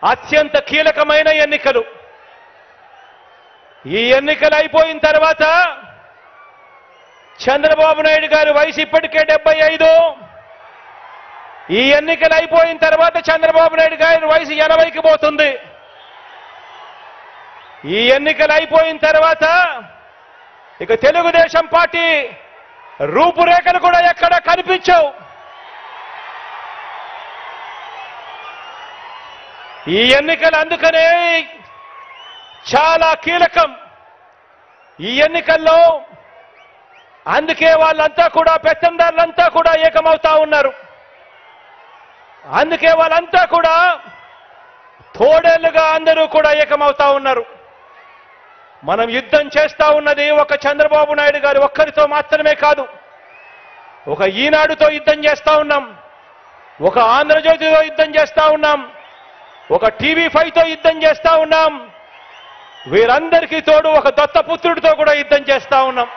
అత్యంత కీలకమైన ఎన్నికలు. ఈ ఎన్నికలు అయిపోయిన తర్వాత చంద్రబాబు నాయుడు గారి వయసు ఇప్పటికే 75. ఈ ఎన్నికలు అయిపోయిన తర్వాత చంద్రబాబు నాయుడు గారి వయసు 80కి పోతుంది. ఈ ఎన్నికలు అయిపోయిన తర్వాత ఇక తెలుగుదేశం పార్టీ రూపురేఖలు కూడా ఎక్కడ కనిపించవు. ఈ ఎన్నికలు అందుకనే చాలా కీలకం. ఈ ఎన్నికల్లో అందుకే వాళ్ళంతా కూడా పెత్తందారులంతా కూడా ఏకమవుతా ఉన్నారు. అందుకే వాళ్ళంతా కూడా తోడేళ్లుగా అందరూ కూడా ఏకమవుతా ఉన్నారు. మనం యుద్ధం చేస్తా ఉన్నది ఒక చంద్రబాబు నాయుడు గారి ఒక్కరితో మాత్రమే కాదు. ఒక ఈనాడుతో యుద్ధం చేస్తా ఉన్నాం, ఒక ఆంధ్రజ్యోతితో యుద్ధం చేస్తా ఉన్నాం, ఒక TV5తో యుద్ధం చేస్తా ఉన్నాం. వీరందరికీ తోడు ఒక దత్తపుత్రుడితో కూడా యుద్ధం చేస్తా ఉన్నాం.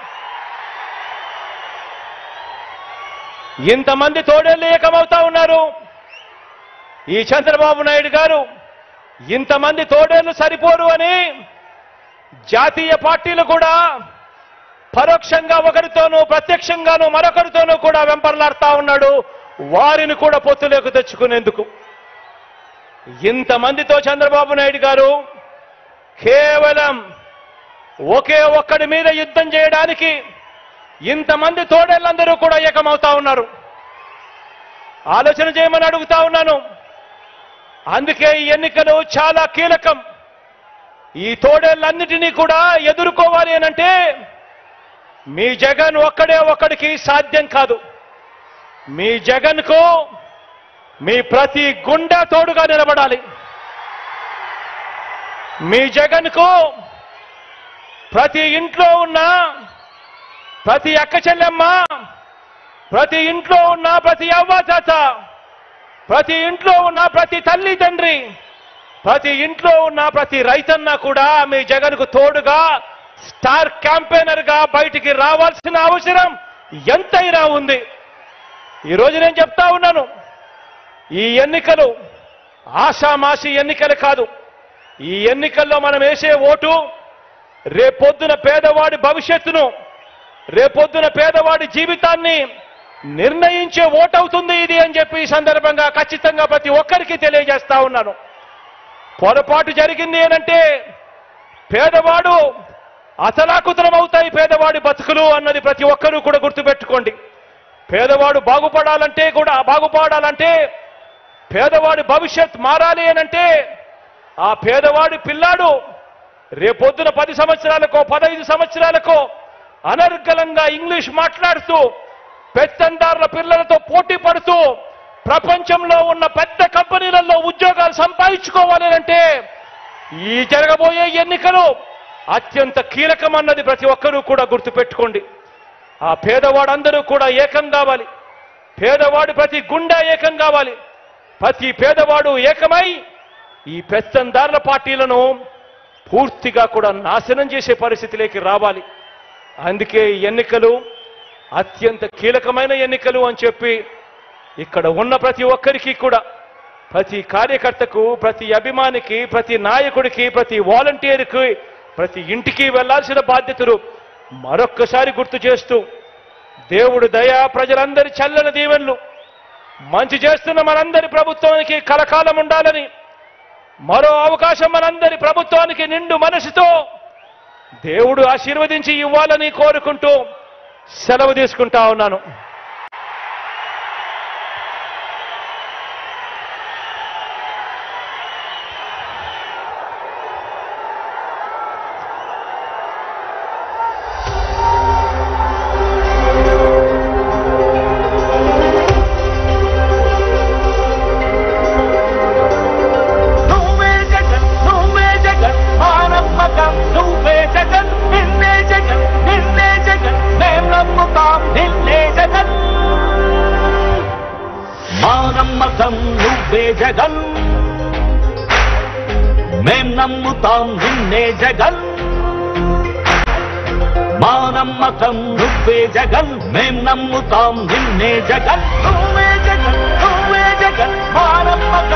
ఇంతమంది తోడేళ్లు ఏకమవుతా ఉన్నారు. ఈ చంద్రబాబు నాయుడు గారు ఇంతమంది తోడేళ్లు సరిపోరు అని జాతీయ పార్టీలు కూడా పరోక్షంగా ఒకరితోనూ ప్రత్యక్షంగానూ మరొకరితోనూ కూడా వెంపర్లాడుతా ఉన్నాడు. వారిని కూడా పొత్తులోకి తెచ్చుకునేందుకు ఇంతమందితో చంద్రబాబు నాయుడు గారు కేవలం ఒకే ఒక్కడి మీద యుద్ధం చేయడానికి ఇంతమంది తోడేళ్ళందరూ కూడా ఏకమవుతా ఉన్నారు. ఆలోచన చేయమని అడుగుతా ఉన్నాను. అందుకే ఈ ఎన్నికలు చాలా కీలకం. ఈ తోడేళ్ళన్నిటినీ కూడా ఎదుర్కోవాలి అనంటే మీ జగన్ ఒక్కడే ఒక్కడికి సాధ్యం కాదు. మీ జగన్కు మీ ప్రతి గుండె తోడుగా నిలబడాలి. మీ జగన్కు ప్రతి ఇంట్లో ఉన్న ప్రతి అక్క చెల్లెమ్మ, ప్రతి ఇంట్లో ఉన్న ప్రతి అవ్వ తాత, ప్రతి ఇంట్లో ఉన్న ప్రతి తల్లి తండ్రి, ప్రతి ఇంట్లో ఉన్న ప్రతి రైతన్న కూడా మీ జగన్కు తోడుగా స్టార్ క్యాంపెయినర్ గా బయటికి రావాల్సిన అవసరం ఎంతైనా ఉంది. ఈరోజు నేను చెప్తా ఉన్నాను, ఈ ఎన్నికలు ఆషామాషి ఎన్నికలు కాదు. ఈ ఎన్నికల్లో మనం వేసే ఓటు రేపొద్దున పేదవాడి భవిష్యత్తును, రేపొద్దున పేదవాడి జీవితాన్ని నిర్ణయించే ఓటు అవుతుంది ఇది అని చెప్పి ఈ సందర్భంగా ఖచ్చితంగా ప్రతి ఒక్కరికి తెలియజేస్తా ఉన్నాను. పొరపాటు జరిగింది అనంటే పేదవాడు అతలాకుతలం అవుతాయి పేదవాడి బతుకులు అన్నది ప్రతి ఒక్కరూ కూడా గుర్తుపెట్టుకోండి. పేదవాడు బాగుపడాలంటే పేదవాడి భవిష్యత్ మారాలి అనంటే ఆ పేదవాడి పిల్లాడు రేపొద్దున 10 సంవత్సరాలకో 15 సంవత్సరాలకో అనర్గళంగా ఇంగ్లీష్ మాట్లాడుతూ పెత్తందారుల పిల్లలతో పోటీ పడుతూ ప్రపంచంలో ఉన్న పెద్ద కంపెనీలలో ఉద్యోగాలు సంపాదించుకోవాలి అంటే ఈ జరగబోయే ఎన్నికలు అత్యంత కీలకమన్నది ప్రతి ఒక్కరూ కూడా గుర్తుపెట్టుకోండి. ఆ పేదవాడందరూ కూడా ఏకం కావాలి. పేదవాడు ప్రతి గుండె ఏకం కావాలి. ప్రతి పేదవాడు ఏకమై ఈ పెత్తందారుల పార్టీలను పూర్తిగా కూడా నాశనం చేసే పరిస్థితిలోకి రావాలి. అందుకే ఈ ఎన్నికలు అత్యంత కీలకమైన ఎన్నికలు అని చెప్పి ఇక్కడ ఉన్న ప్రతి ఒక్కరికి కూడా, ప్రతి కార్యకర్తకు, ప్రతి అభిమానికి, ప్రతి నాయకుడికి, ప్రతి వాలంటీర్కి, ప్రతి ఇంటికి వెళ్లాల్సిన బాధ్యతలు మరొక్కసారి గుర్తు చేస్తూ దేవుడు దయ, ప్రజలందరి చల్లని దీవెనలు మంచి చేస్తున్న మనందరి ప్రభుత్వానికి కలకాలం ఉండాలని, మరో అవకాశం మనందరి ప్రభుత్వానికి నిండు మనసుతో దేవుడు ఆశీర్వదించి ఇవ్వాలని కోరుకుంటూ సెలవు తీసుకుంటా ఉన్నాను. నువ్వే జగన్, మేం నమ్ముతాం నిన్నే జగన్. మా నమ్మకం నువ్వే జగన్, మేం నమ్ముతాం నిన్నే జగన్. నువ్వే జగన్, నువ్వే జగన్, మా నమ్మకం